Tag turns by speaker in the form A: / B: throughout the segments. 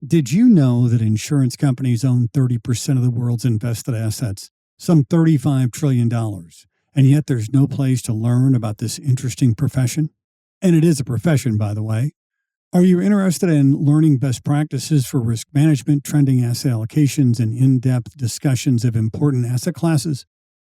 A: Did you know that insurance companies own 30% of the world's invested assets, some $35 trillion, and yet there's no place to learn about this interesting profession? And it is a profession, by the way. Are you interested in learning best practices for risk management, trending asset allocations, and in-depth discussions of important asset classes?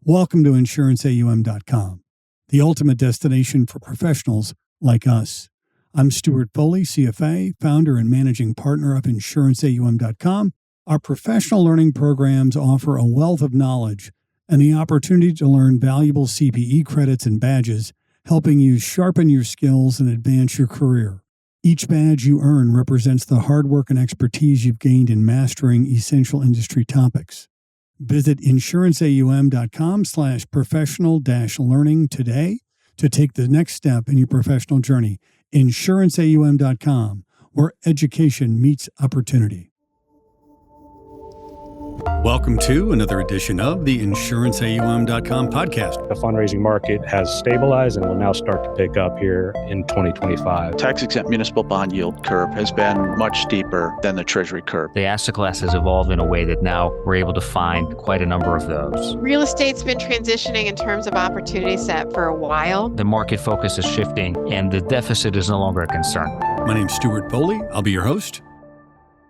A: Welcome to insuranceaum.com, the ultimate destination for professionals like us. I'm Stewart Foley, CFA, founder and managing partner of insuranceaum.com. Our professional learning programs offer a wealth of knowledge and the opportunity to learn valuable CPE credits and badges, helping you sharpen your skills and advance your career. Each badge you earn represents the hard work and expertise you've gained in mastering essential industry topics. Visit insuranceaum.com/professional-learning today to take the next step in your professional journey. insuranceaum.com, where education meets opportunity. Welcome to another edition of the insuranceaum.com podcast.
B: The fundraising market has stabilized and will now start to pick up here in 2025.
C: Tax-exempt municipal bond yield curve has been much steeper than the Treasury curve.
D: The asset class has evolved in a way that now we're able to find quite a number of those.
E: Real estate's been transitioning in terms of opportunity set for a while.
D: The market focus is shifting and the deficit is no longer a concern.
A: My name's Stewart Foley. I'll be your host.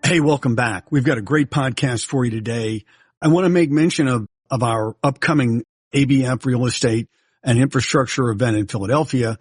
A: Hey, welcome back. We've got a great podcast for you today. I want to make mention of our upcoming ABF Real Estate and Infrastructure event in Philadelphia.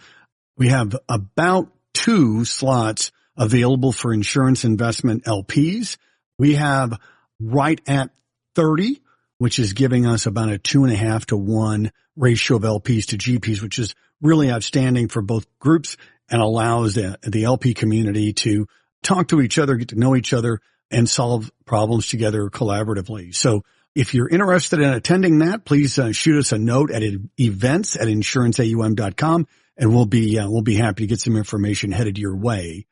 A: We have about 2 slots available for insurance investment LPs. We have right at 30, which is giving us about a 2.5 to 1 ratio of LPs to GPs, which is really outstanding for both groups and allows the LP community to talk to each other, get to know each other, and solve problems together collaboratively. So if you're interested in attending that, please shoot us a note at events@insuranceaum.com, and we'll be happy to get some information headed your way.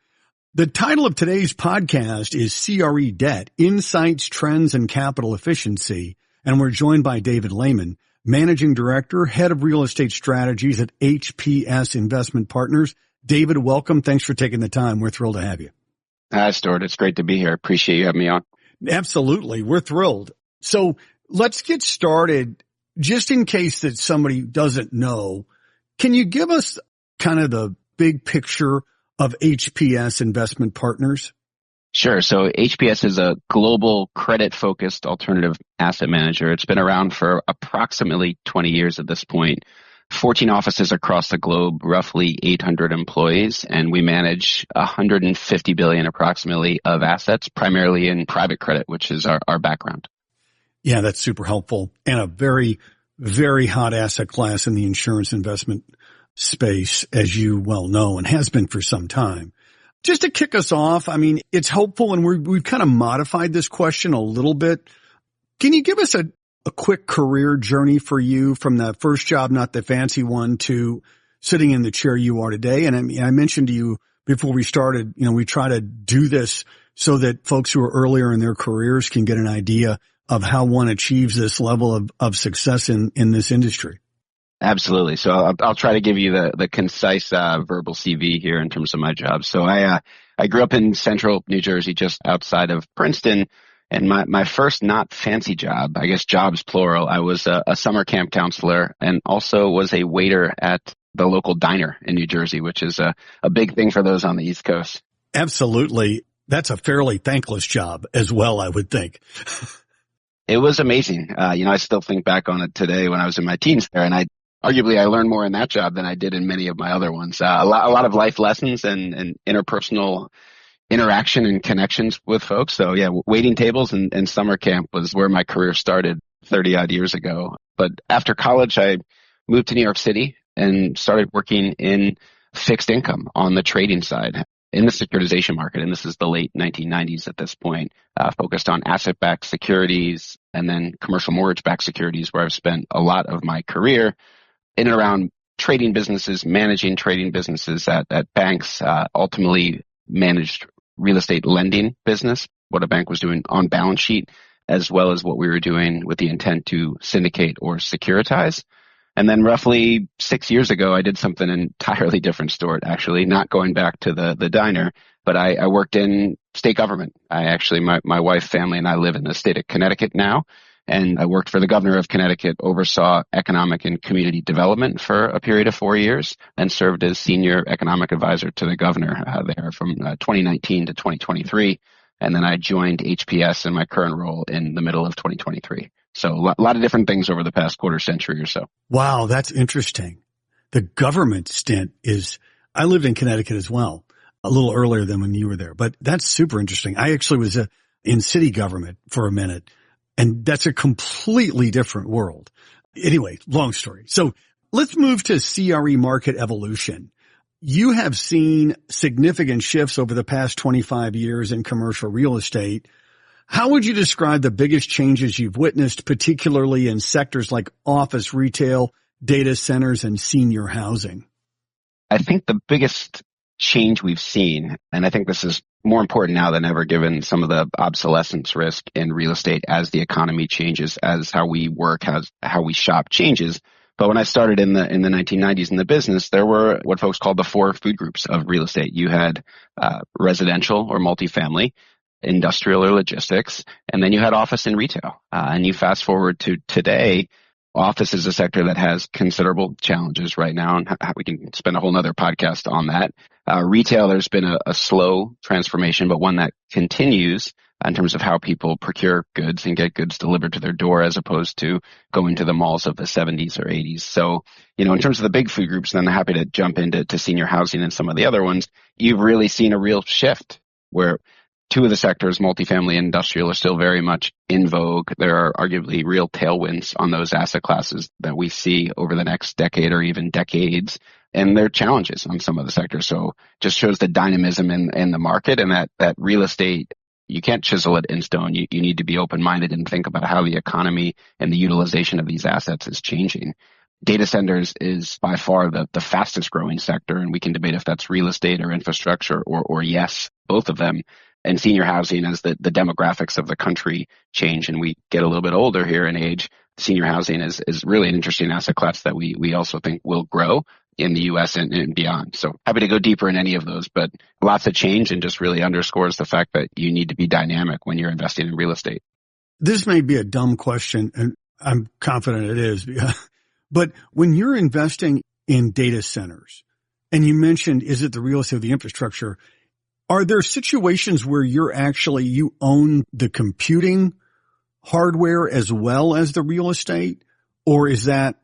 A: The title of today's podcast is CRE Debt, Insights, Trends, and Capital Efficiency, and we're joined by David Lehman, Managing Director, Head of Real Estate Strategies at HPS Investment Partners. David, welcome. Thanks for taking the time. We're thrilled to have you.
F: Hi, Stuart. It's great to be here. Appreciate you having me on.
A: Absolutely. We're thrilled. So let's get started. Just in case that somebody doesn't know, can you give us kind of the big picture of HPS Investment Partners?
F: Sure. So HPS is a global credit-focused alternative asset manager. It's been around for approximately 20 years at this point. 14 offices across the globe, roughly 800 employees, and we manage $150 billion approximately of assets, primarily in private credit, which is our background.
A: Yeah, that's super helpful, and a very, very hot asset class in the insurance investment space, as you well know, and has been for some time. Just to kick us off, I mean, it's hopeful, and we've kind of modified this question a little bit. Can you give us a quick career journey for you from that first job, not the fancy one, to sitting in the chair you are today? And I mentioned to you before we started, we try to do this so that folks who are earlier in their careers can get an idea of how one achieves this level of success in this industry.
F: Absolutely. So I'll try to give you the concise verbal CV here in terms of my job. So I grew up in central New Jersey, just outside of Princeton. And my first not fancy job, I guess jobs plural, I was a summer camp counselor and also was a waiter at the local diner in New Jersey, which is a big thing for those on the East Coast.
A: Absolutely. That's a fairly thankless job as well, I would think.
F: It was amazing. I still think back on it today when I was in my teens there, and I learned more in that job than I did in many of my other ones. A lot of life lessons and interpersonal interaction and connections with folks. So yeah, waiting tables and summer camp was where my career started 30 odd years ago. But after college, I moved to New York City and started working in fixed income on the trading side in the securitization market. And this is the late 1990s at this point, focused on asset-backed securities and then commercial mortgage-backed securities, where I've spent a lot of my career in and around trading businesses, managing trading businesses at banks, ultimately managed real estate lending business, what a bank was doing on balance sheet, as well as what we were doing with the intent to syndicate or securitize. And then roughly 6 years ago, I did something entirely different, Stuart, actually, not going back to the diner. but I worked in state government. My wife, family, and I live in the state of Connecticut now. And I worked for the governor of Connecticut, oversaw economic and community development for a period of 4 years, and served as senior economic advisor to the governor there from 2019 to 2023. And then I joined HPS in my current role in the middle of 2023. So a lot of different things over the past quarter century or so.
A: Wow, that's interesting. The government stint I lived in Connecticut as well, a little earlier than when you were there, but that's super interesting. I actually was in city government for a minute. And that's a completely different world. Anyway, long story. So let's move to CRE market evolution. You have seen significant shifts over the past 25 years in commercial real estate. How would you describe the biggest changes you've witnessed, particularly in sectors like office, retail, data centers, and senior housing?
F: I think the biggest change we've seen, and I think this is more important now than ever given some of the obsolescence risk in real estate as the economy changes, as how we work, how we shop changes. But when I started in the 1990s in the business, there were what folks called the 4 food groups of real estate. You had residential or multifamily, industrial or logistics, and then you had office and retail. And you fast forward to today, office is a sector that has considerable challenges right now, and we can spend a whole nother podcast on that. Retail, there's been a slow transformation, but one that continues in terms of how people procure goods and get goods delivered to their door as opposed to going to the malls of the 70s or 80s. So, in terms of the big food groups, then I'm happy to jump into senior housing and some of the other ones. You've really seen a real shift where 2 of the sectors, multifamily and industrial, are still very much in vogue. There are arguably real tailwinds on those asset classes that we see over the next decade or even decades. And there are challenges on some of the sectors. So just shows the dynamism in the market, and that real estate, you can't chisel it in stone. You need to be open-minded and think about how the economy and the utilization of these assets is changing. Data centers is by far the fastest growing sector, and we can debate if that's real estate or infrastructure or yes, both of them. And senior housing, as the demographics of the country change and we get a little bit older here in age, senior housing is really an interesting asset class that we also think will grow in the U.S. and beyond. So happy to go deeper in any of those, but lots of change and just really underscores the fact that you need to be dynamic when you're investing in real estate.
A: This may be a dumb question, and I'm confident it is, but when you're investing in data centers, and you mentioned, is it the real estate or the infrastructure? Are there situations where you own the computing hardware as well as the real estate, or is that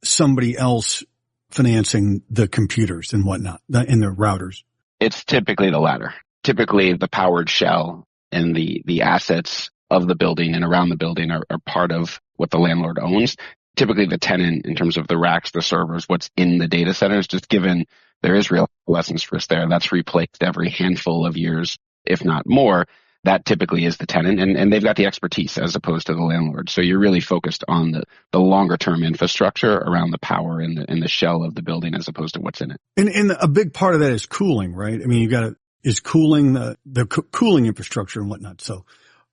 A: somebody else financing the computers and whatnot, and the routers?
F: It's typically the latter. Typically the powered shell and the assets of the building and around the building are part of what the landlord owns. Typically the tenant, in terms of the racks, the servers, what's in the data centers, just given there is real obsolescence risk there. That's replaced every handful of years, if not more. That typically is the tenant, and they've got the expertise as opposed to the landlord. So you're really focused on the longer term infrastructure around the power and the shell of the building as opposed to what's in it.
A: And a big part of that is cooling, right? I mean, is cooling the cooling infrastructure and whatnot. So,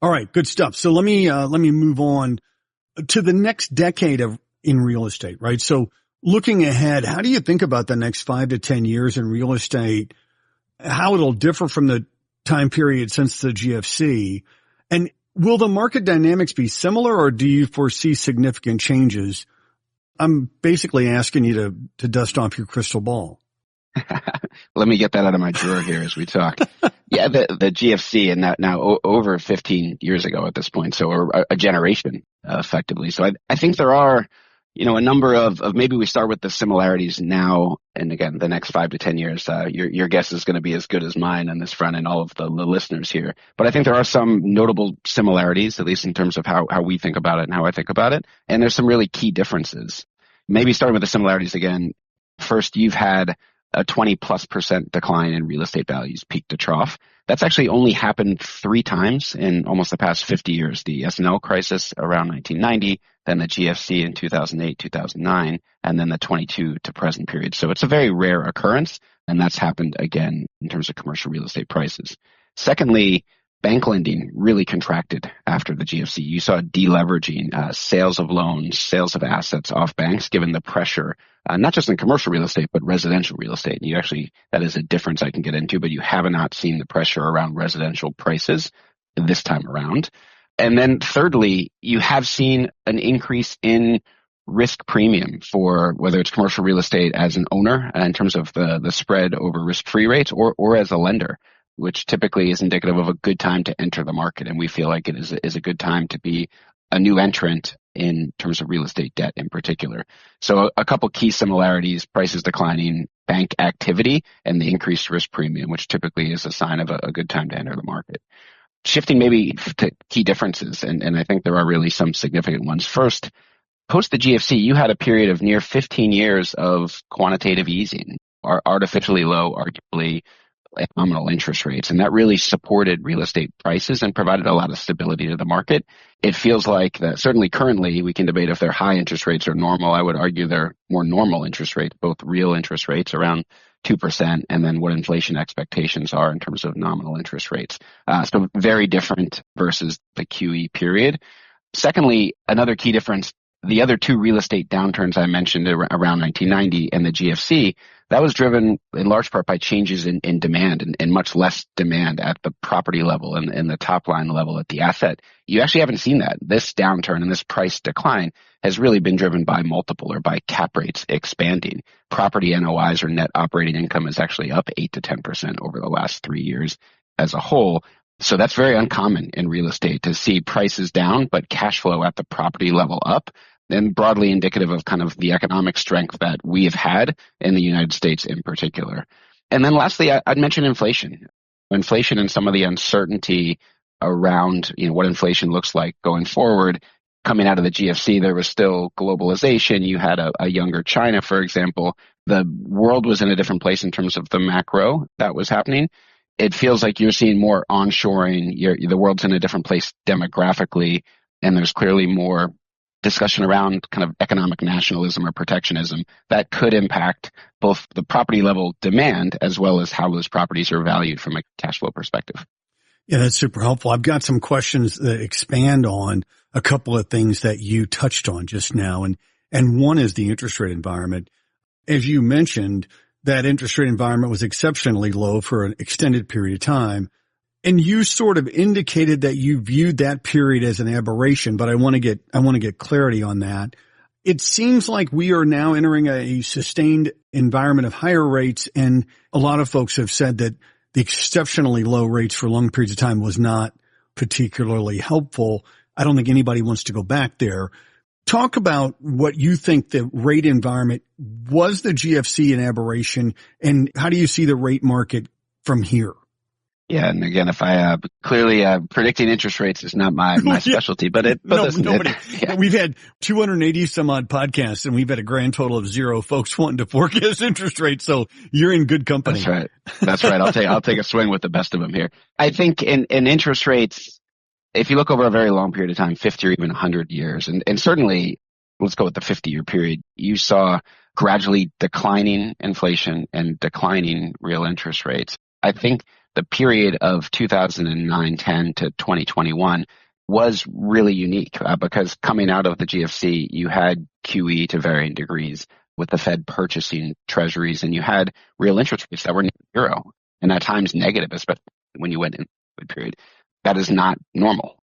A: all right, good stuff. So let me move on to the next decade in real estate, right? So looking ahead, how do you think about the next 5 to 10 years in real estate? How it'll differ from the time period since the GFC, and will the market dynamics be similar, or do you foresee significant changes? I'm basically asking you to dust off your crystal ball.
F: Let me get that out of my drawer here as we talk. Yeah, the GFC, and that now over 15 years ago at this point, so a generation effectively. So I think there are, a number of maybe we start with the similarities now, and again, the next 5 to 10 years, your guess is going to be as good as mine on this front and all of the listeners here. But I think there are some notable similarities, at least in terms of how we think about it and how I think about it. And there's some really key differences. Maybe starting with the similarities again. First, you've had a 20+% decline in real estate values, peak to trough. That's actually only happened 3 times in almost the past 50 years. The S&L crisis around 1990, then the GFC in 2008, 2009, and then the 22 to present period. So it's a very rare occurrence, and that's happened again in terms of commercial real estate prices. Secondly, bank lending really contracted after the GFC. You saw deleveraging, sales of loans, sales of assets off banks, given the pressure, not just in commercial real estate, but residential real estate. And that is a difference I can get into, but you have not seen the pressure around residential prices this time around. And then thirdly, you have seen an increase in risk premium for whether it's commercial real estate as an owner in terms of the spread over risk-free rates or as a lender, which typically is indicative of a good time to enter the market. And we feel like it is a good time to be a new entrant in terms of real estate debt in particular. So a couple key similarities: prices declining, bank activity, and the increased risk premium, which typically is a sign of a good time to enter the market. Shifting maybe to key differences, and I think there are really some significant ones. First, post the GFC, you had a period of near 15 years of quantitative easing, artificially low, arguably nominal interest rates. And that really supported real estate prices and provided a lot of stability to the market. It feels like that certainly currently we can debate if they're high interest rates or normal. I would argue they're more normal interest rates, both real interest rates around 2% and then what inflation expectations are in terms of nominal interest rates. So very different versus the QE period. Secondly, another key difference, the other two real estate downturns I mentioned around 1990 and the GFC, that was driven in large part by changes in demand and much less demand at the property level and the top line level at the asset. You actually haven't seen that. This downturn and this price decline has really been driven by multiple or by cap rates expanding. Property NOIs or net operating income is actually up 8 to 10% over the last 3 years as a whole. So that's very uncommon in real estate to see prices down, but cash flow at the property level up, and broadly indicative of kind of the economic strength that we have had in the United States in particular. And then lastly, I'd mention inflation. Inflation and some of the uncertainty around what inflation looks like going forward. Coming out of the GFC, there was still globalization. You had a younger China, for example. The world was in a different place in terms of the macro that was happening. It feels like you're seeing more onshoring. The world's in a different place demographically, and there's clearly more discussion around kind of economic nationalism or protectionism that could impact both the property level demand as well as how those properties are valued from a cash flow perspective.
A: Yeah, that's super helpful. I've got some questions that expand on a couple of things that you touched on just now. And one is the interest rate environment. As you mentioned, that interest rate environment was exceptionally low for an extended period of time. And you sort of indicated that you viewed that period as an aberration, but I want to get clarity on that. It seems like we are now entering a sustained environment of higher rates, and a lot of folks have said that the exceptionally low rates for long periods of time was not particularly helpful. I don't think anybody wants to go back there. Talk about what you think the rate environment was. The GFC an aberration, and how do you see the rate market from here?
F: Yeah, and again, if I clearly predicting interest rates is not my specialty, but nobody.
A: Yeah. We've had 280 some odd podcasts, and we've had a grand total of 0 folks wanting to forecast interest rates. So you're in good company.
F: That's right. I'll take a swing with the best of them here. I think in interest rates, if you look over a very long period of time, 50 or even 100 years, and certainly let's go with the 50-year period, you saw gradually declining inflation and declining real interest rates. I think the period of 2009-10 to 2021 was really unique because coming out of the GFC, you had QE to varying degrees with the Fed purchasing treasuries, and you had real interest rates that were near zero and at times negative, especially when you went in the period. That is not normal,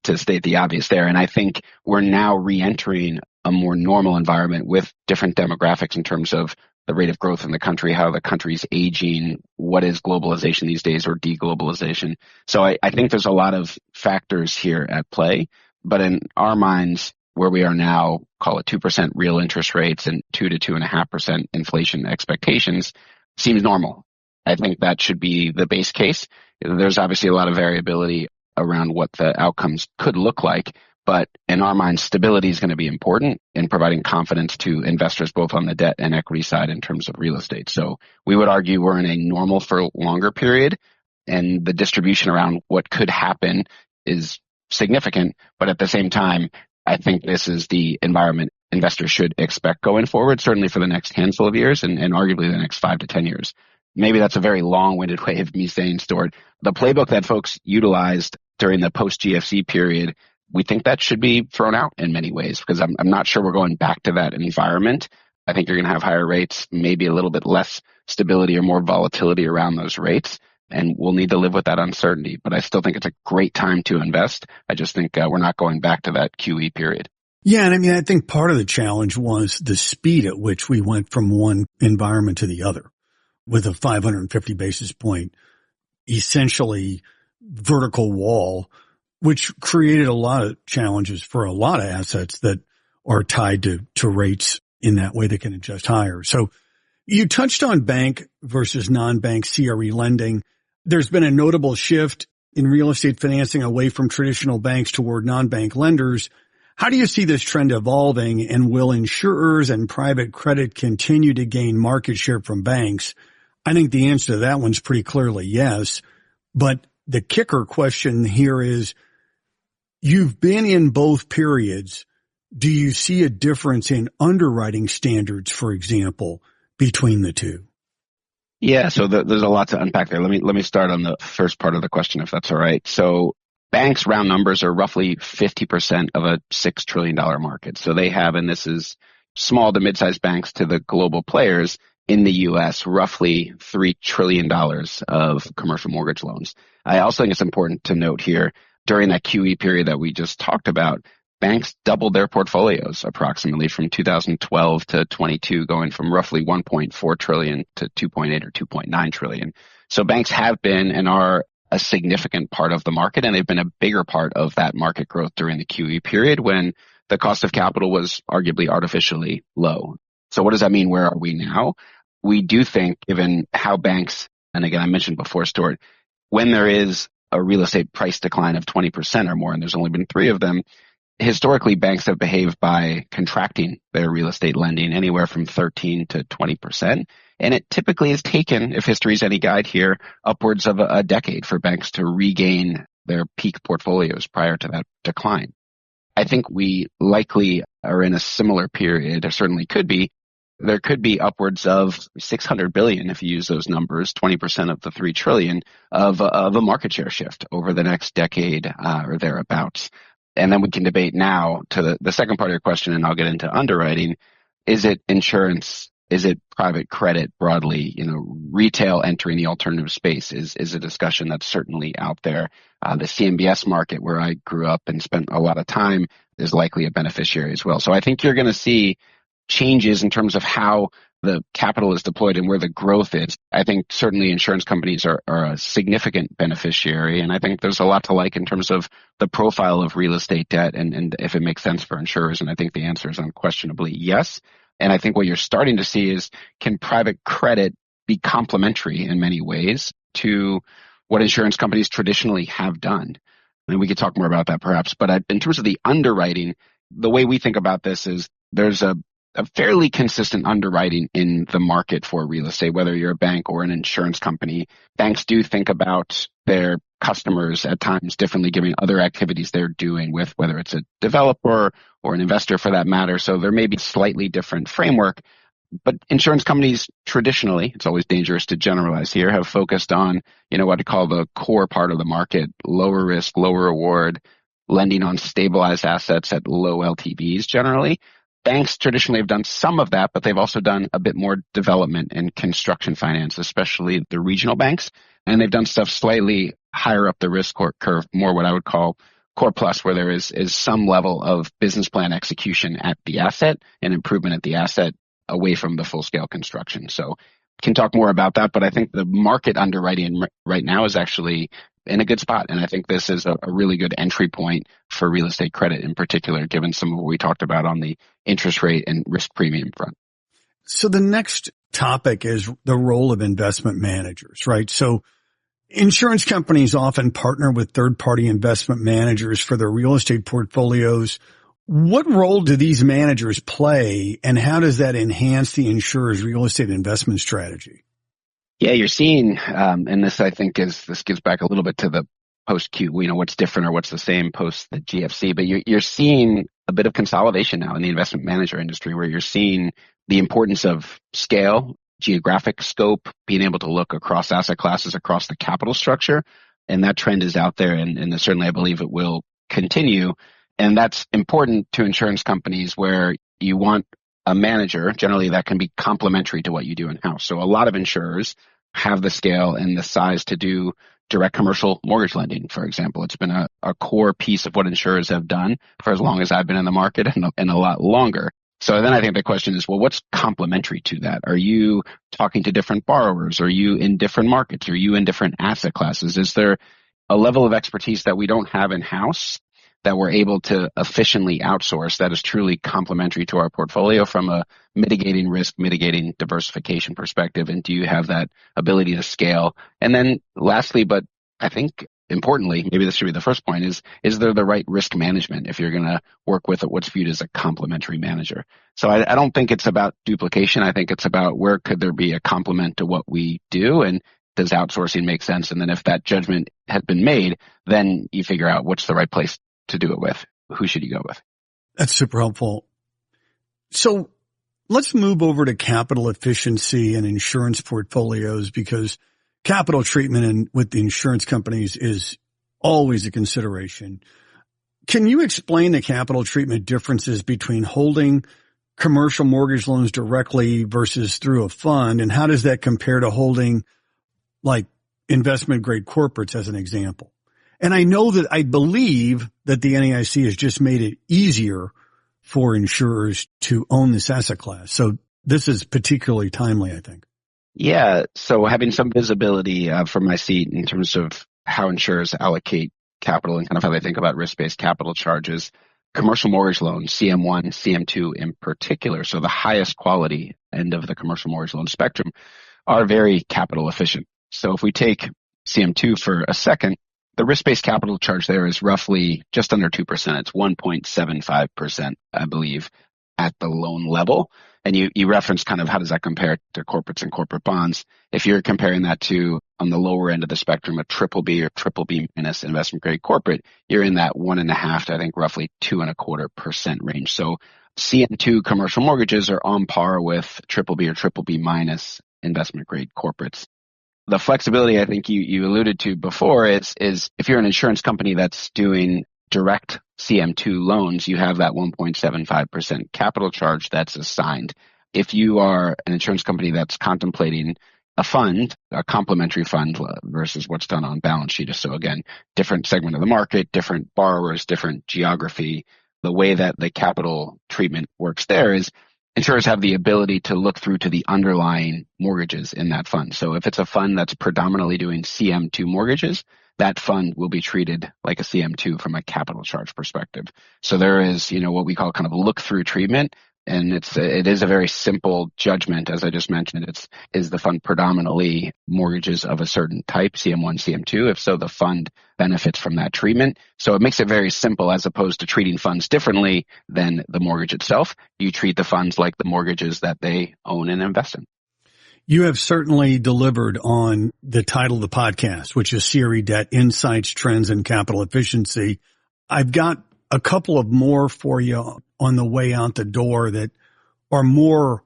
F: to state the obvious there. And I think we're now re-entering a more normal environment with different demographics in terms of the rate of growth in the country, how the country's aging, what is globalization these days or deglobalization. So I think there's a lot of factors here at play, but in our minds, where we are now, call it 2% real interest rates and 2 to 2.5% inflation expectations, seems normal. I think that should be the base case. There's obviously a lot of variability around what the outcomes could look like, but in our minds, stability is going to be important in providing confidence to investors both on the debt and equity side in terms of real estate. So we would argue we're in a normal for longer period, and the distribution around what could happen is significant. But at the same time, I think this is the environment investors should expect going forward, certainly for the next handful of years and arguably the next 5 to 10 years. maybe that's a very long-winded way of me saying, Stewart, the playbook that folks utilized during the post-GFC period, we think that should be thrown out in many ways because I'm not sure we're going back to that environment. I think you're going to have higher rates, maybe a little bit less stability or more volatility around those rates, and we'll need to live with that uncertainty. But I still think it's a great time to invest. I just think we're not going back to that QE period.
A: Yeah, and I mean, I think part of the challenge was the speed at which we went from one environment to the other with a 550 basis point, essentially vertical wall, which created a lot of challenges for a lot of assets that are tied to rates in that way that can adjust higher. So you touched on bank versus non-bank CRE lending. There's been a notable shift in real estate financing away from traditional banks toward non-bank lenders. How do you see this trend evolving, and will insurers and private credit continue to gain market share from banks? I think the answer to that one's pretty clearly yes. But the kicker question here is, you've been in both periods. Do you see a difference in underwriting standards, for example, between the two?
F: Yeah, so there's a lot to unpack there. Let me start on the first part of the question, if that's all right. So banks, round numbers, are roughly 50% of a $6 trillion market. So they have, and this is small to mid-sized banks to the global players in the U.S., roughly $3 trillion of commercial mortgage loans. I also think it's important to note here, during that QE period that we just talked about, banks doubled their portfolios approximately from 2012 to 22, going from roughly 1.4 trillion to 2.8 or 2.9 trillion. So banks have been and are a significant part of the market, and they've been a bigger part of that market growth during the QE period when the cost of capital was arguably artificially low. So what does that mean? Where are we now? We do think, given how banks, and again, I mentioned before, Stewart, when there is a real estate price decline of 20% or more, and there's only been 3 of them, historically banks have behaved by contracting their real estate lending anywhere from 13 to 20%. And it typically has taken, if history is any guide here, upwards of a decade for banks to regain their peak portfolios prior to that decline. I think we likely are in a similar period, or certainly could be. There could be upwards of 600 billion, if you use those numbers, 20% of the 3 trillion of a market share shift over the next decade or thereabouts. And then we can debate now to the second part of your question, and I'll get into underwriting. Is it insurance? Is it private credit broadly? Retail entering the alternative space is a discussion that's certainly out there. The CMBS market, where I grew up and spent a lot of time, is likely a beneficiary as well. So I think you're going to see changes in terms of how the capital is deployed and where the growth is. I think certainly insurance companies are a significant beneficiary, and I think there's a lot to like in terms of the profile of real estate debt and if it makes sense for insurers, and I think the answer is unquestionably yes. And I think what you're starting to see is, can private credit be complementary in many ways to what insurance companies traditionally have done? And we could talk more about that perhaps, but in terms of the underwriting, the way we think about this is there's a fairly consistent underwriting in the market for real estate, whether you're a bank or an insurance company. Banks do think about their customers at times differently, given other activities they're doing with, whether it's a developer or an investor for that matter. So there may be slightly different framework, but insurance companies traditionally, it's always dangerous to generalize here, have focused on, what I call the core part of the market, lower risk, lower reward, lending on stabilized assets at low LTVs generally. Banks traditionally have done some of that, but they've also done a bit more development and construction finance, especially the regional banks. And they've done stuff slightly higher up the risk curve, more what I would call core plus, where there is some level of business plan execution at the asset and improvement at the asset away from the full scale construction. So can talk more about that, but I think the market underwriting right now is actually in a good spot. And I think this is a really good entry point for real estate credit in particular, given some of what we talked about on the interest rate and risk premium front.
A: So the next topic is the role of investment managers, right? So insurance companies often partner with third-party investment managers for their real estate portfolios. What role do these managers play, and how does that enhance the insurer's real estate investment strategy?
F: Yeah, you're seeing, and this I think this gives back a little bit to the post-Q, what's different or what's the same post the GFC, but you're seeing a bit of consolidation now in the investment manager industry, where you're seeing the importance of scale geographic scope, being able to look across asset classes, across the capital structure. And that trend is out there, and certainly I believe it will continue. And that's important to insurance companies where you want a manager, generally that can be complementary to what you do in-house. So a lot of insurers have the scale and the size to do direct commercial mortgage lending, for example. It's been a core piece of what insurers have done for as long as I've been in the market and a lot longer. So then I think the question is, well, what's complementary to that? Are you talking to different borrowers? Are you in different markets? Are you in different asset classes? Is there a level of expertise that we don't have in-house that we're able to efficiently outsource that is truly complementary to our portfolio from a mitigating risk, mitigating diversification perspective? And do you have that ability to scale? And then lastly, but I think importantly, maybe this should be the first point, is there the right risk management if you're going to work with what's viewed as a complementary manager? So I don't think it's about duplication. I think it's about where could there be a complement to what we do, and does outsourcing make sense? And then if that judgment has been made, then you figure out what's the right place to do it with. Who should you go with?
A: That's super helpful. So let's move over to capital efficiency and insurance portfolios, because capital treatment with the insurance companies is always a consideration. Can you explain the capital treatment differences between holding commercial mortgage loans directly versus through a fund? And how does that compare to holding like investment grade corporates as an example? And I believe that the NAIC has just made it easier for insurers to own this asset class. So this is particularly timely, I think.
F: Yeah. So having some visibility from my seat in terms of how insurers allocate capital and kind of how they think about risk-based capital charges, commercial mortgage loans, CM1, CM2 in particular, so the highest quality end of the commercial mortgage loan spectrum, are very capital efficient. So if we take CM2 for a second, the risk-based capital charge there is roughly just under 2%. It's 1.75%, I believe, at the loan level. And you referenced kind of how does that compare to corporates and corporate bonds. If you're comparing that to, on the lower end of the spectrum, a triple B or triple B minus investment grade corporate, you're in that 1.5% to I think roughly 2.25% range. So CM2 commercial mortgages are on par with triple B or triple B minus investment grade corporates. The flexibility I think you alluded to before is if you're an insurance company that's doing direct CM2 loans, you have that 1.75% capital charge that's assigned. If you are an insurance company that's contemplating a fund, a complementary fund versus what's done on balance sheet. So again, different segment of the market, different borrowers, different geography. The way that the capital treatment works there is insurers have the ability to look through to the underlying mortgages in that fund. So if it's a fund that's predominantly doing CM2 mortgages, that fund will be treated like a CM2 from a capital charge perspective. So there is, what we call kind of look-through treatment. And it is a very simple judgment. As I just mentioned, is the fund predominantly mortgages of a certain type, CM1, CM2? If so, the fund benefits from that treatment. So it makes it very simple as opposed to treating funds differently than the mortgage itself. You treat the funds like the mortgages that they own and invest in.
A: You have certainly delivered on the title of the podcast, which is CRE Debt Insights, Trends, and Capital Efficiency. I've got a couple of more for you on the way out the door that are more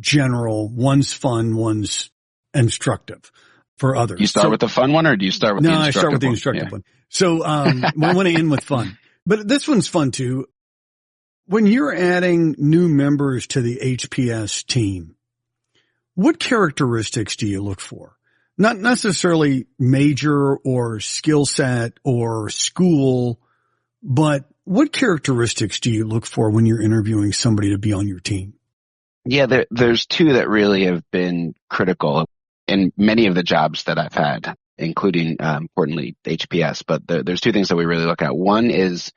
A: general. One's fun, one's instructive for others.
F: You start with the fun one, or do you start with the instructive one?
A: No, I start with the instructive one. So I want to end with fun. But this one's fun too. When you're adding new members to the HPS team, what characteristics do you look for? Not necessarily major or skill set or school, but what characteristics do you look for when you're interviewing somebody to be on your team?
F: Yeah, there's two that really have been critical in many of the jobs that I've had, including, importantly, HPS. But there's two things that we really look at. One is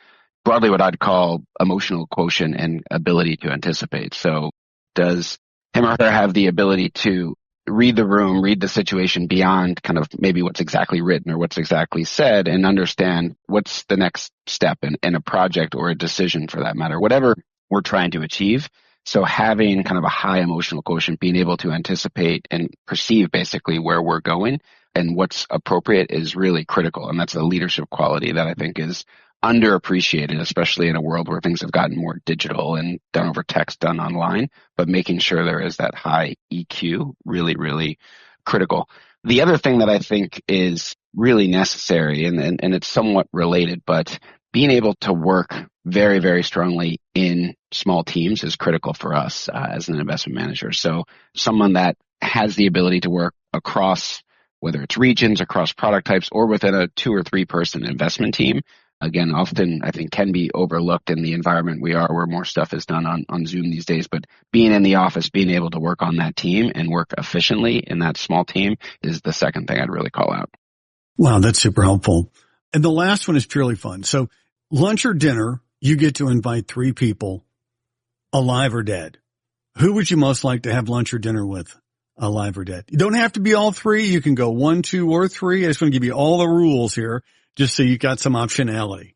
F: broadly what I'd call emotional quotient and ability to anticipate. So does him or her have the ability to read the room, read the situation beyond kind of maybe what's exactly written or what's exactly said, and understand what's the next step in a project or a decision for that matter, whatever we're trying to achieve. So having kind of a high emotional quotient, being able to anticipate and perceive basically where we're going and what's appropriate is really critical. And that's a leadership quality that I think is underappreciated, especially in a world where things have gotten more digital and done over text, done online, but making sure there is that high EQ, really, really critical. The other thing that I think is really necessary, and it's somewhat related, but being able to work very, very strongly in small teams is critical for us as an investment manager. So someone that has the ability to work across, whether it's regions, across product types, or within a 2 or 3 person investment team, again, often I think can be overlooked in the environment we are, where more stuff is done on Zoom these days. But being in the office, being able to work on that team and work efficiently in that small team is the second thing I'd really call out.
A: Wow, that's super helpful. And the last one is purely fun. So lunch or dinner, you get to invite 3 people, alive or dead. Who would you most like to have lunch or dinner with, alive or dead? You don't have to be all 3. You can go 1, 2, or 3. I just want to give you all the rules here, just so you got some optionality.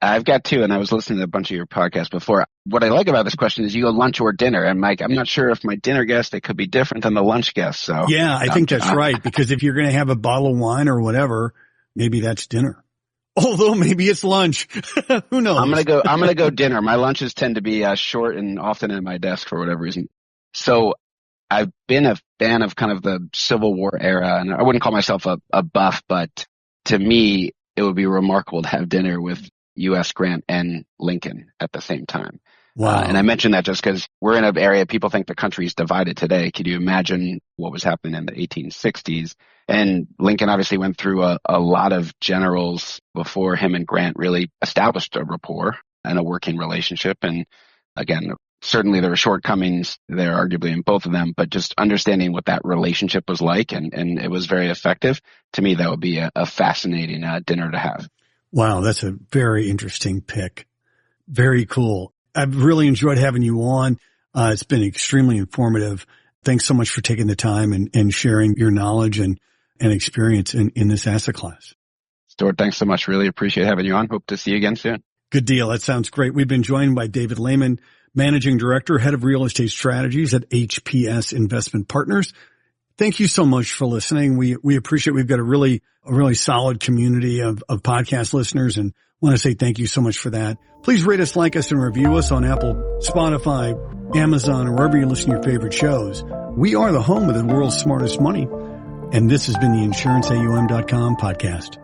F: I've got 2, and I was listening to a bunch of your podcasts before. What I like about this question is you go lunch or dinner. And Mike, I'm not sure if my dinner guest, it could be different than the lunch guest. So
A: yeah, I think that's right. Because if you're going to have a bottle of wine or whatever, maybe that's dinner. Although maybe it's lunch. Who knows?
F: I'm going to go dinner. My lunches tend to be short and often at my desk for whatever reason. So I've been a fan of kind of the Civil War era, and I wouldn't call myself a buff, but to me, it would be remarkable to have dinner with U.S. Grant and Lincoln at the same time.
A: Wow.
F: And I mention that just because we're in an area people think the country's divided today. Could you imagine what was happening in the 1860s? And Lincoln obviously went through a lot of generals before him and Grant really established a rapport and a working relationship. And again, certainly there were shortcomings there arguably in both of them, but just understanding what that relationship was like and it was very effective. To me, that would be a fascinating dinner to have.
A: Wow, that's a very interesting pick. Very cool. I've really enjoyed having you on. It's been extremely informative. Thanks so much for taking the time and sharing your knowledge and experience in this asset class.
F: Stewart, thanks so much. Really appreciate having you on. Hope to see you again soon.
A: Good deal. That sounds great. We've been joined by David Lehman, Managing Director, Head of Real Estate Strategies at HPS Investment Partners. Thank you so much for listening. We appreciate, we've got a really solid community of podcast listeners, and want to say thank you so much for that. Please rate us, like us, and review us on Apple, Spotify, Amazon, or wherever you listen to your favorite shows. We are the home of the world's smartest money. And this has been the InsuranceAUM.com podcast.